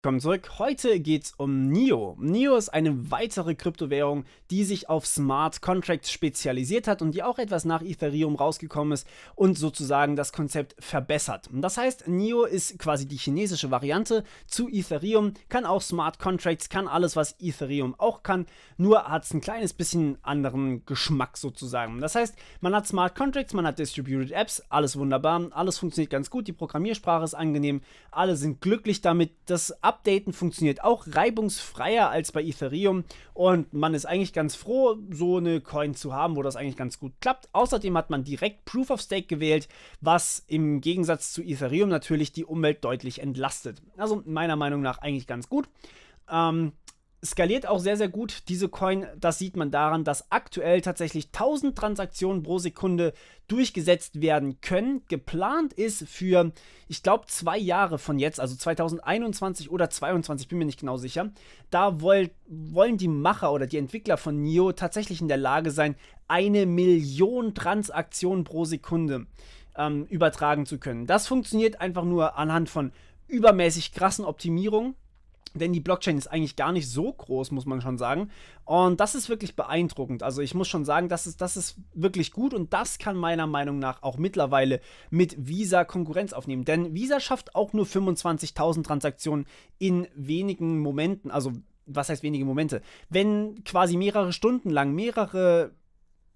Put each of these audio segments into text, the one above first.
Willkommen zurück. Heute geht es um NIO. NIO ist eine weitere Kryptowährung, die sich auf Smart Contracts spezialisiert hat und die auch etwas nach Ethereum rausgekommen ist und sozusagen das Konzept verbessert. Und das heißt, NIO ist quasi die chinesische Variante zu Ethereum, kann auch Smart Contracts, kann alles, was Ethereum auch kann, nur hat es ein kleines bisschen anderen Geschmack sozusagen. Das heißt, man hat Smart Contracts, man hat Distributed Apps, alles wunderbar, alles funktioniert ganz gut, die Programmiersprache ist angenehm, alle sind glücklich damit, das Updaten funktioniert auch reibungsfreier als bei Ethereum und man ist eigentlich ganz froh, so eine Coin zu haben, wo das eigentlich ganz gut klappt. Außerdem hat man direkt Proof of Stake gewählt, was im Gegensatz zu Ethereum natürlich die Umwelt deutlich entlastet. Also meiner Meinung nach eigentlich ganz gut. Skaliert auch sehr, sehr gut, diese Coin. Das sieht man daran, dass aktuell tatsächlich 1000 Transaktionen pro Sekunde durchgesetzt werden können. Geplant ist für, ich glaube, 2 Jahre von jetzt, also 2021 oder 2022, bin mir nicht genau sicher. Da wollen die Macher oder die Entwickler von NIO tatsächlich in der Lage sein, 1 Million Transaktionen pro Sekunde übertragen zu können. Das funktioniert einfach nur anhand von übermäßig krassen Optimierungen. Denn die Blockchain ist eigentlich gar nicht so groß, muss man schon sagen. Und das ist wirklich beeindruckend. Also ich muss schon sagen, das ist wirklich gut. Und das kann meiner Meinung nach auch mittlerweile mit Visa Konkurrenz aufnehmen. Denn Visa schafft auch nur 25.000 Transaktionen in wenigen Momenten. Also was heißt wenige Momente? Wenn quasi mehrere Stunden lang, mehrere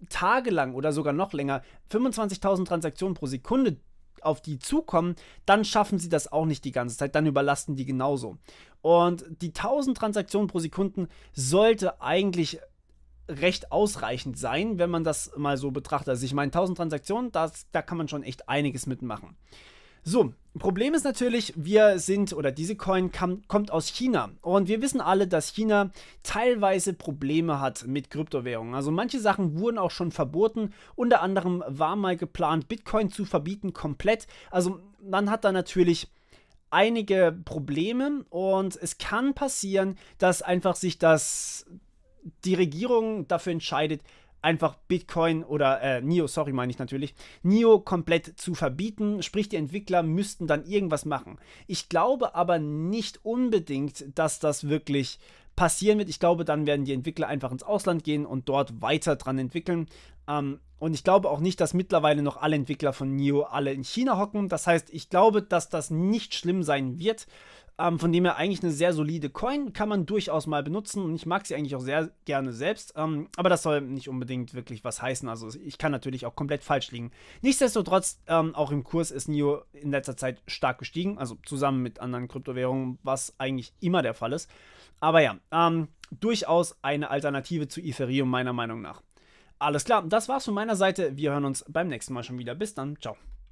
Tage lang oder sogar noch länger 25.000 Transaktionen pro Sekunde auf die zukommen, dann schaffen sie das auch nicht die ganze Zeit, dann überlasten die genauso. Und die 1000 Transaktionen pro Sekunde sollte eigentlich recht ausreichend sein, wenn man das mal so betrachtet. Also ich meine, 1000 Transaktionen, da kann man schon echt einiges mitmachen. So, Problem ist natürlich, diese Coin kommt aus China. Und wir wissen alle, dass China teilweise Probleme hat mit Kryptowährungen. Also manche Sachen wurden auch schon verboten. Unter anderem war mal geplant, Bitcoin zu verbieten komplett. Also man hat da natürlich einige Probleme und es kann passieren, dass einfach die Regierung dafür entscheidet, einfach Bitcoin oder NIO, sorry, meine ich natürlich, NIO komplett zu verbieten, sprich die Entwickler müssten dann irgendwas machen. Ich glaube aber nicht unbedingt, dass das wirklich passieren wird. Ich glaube, dann werden die Entwickler einfach ins Ausland gehen und dort weiter dran entwickeln. Und ich glaube auch nicht, dass mittlerweile noch alle Entwickler von NIO alle in China hocken. Das heißt, ich glaube, dass das nicht schlimm sein wird. Von dem her eigentlich eine sehr solide Coin, kann man durchaus mal benutzen und ich mag sie eigentlich auch sehr gerne selbst, aber das soll nicht unbedingt wirklich was heißen, also ich kann natürlich auch komplett falsch liegen. Nichtsdestotrotz, auch im Kurs ist NIO in letzter Zeit stark gestiegen, also zusammen mit anderen Kryptowährungen, was eigentlich immer der Fall ist, aber ja, durchaus eine Alternative zu Ethereum meiner Meinung nach. Alles klar, das war's von meiner Seite, wir hören uns beim nächsten Mal schon wieder, bis dann, ciao.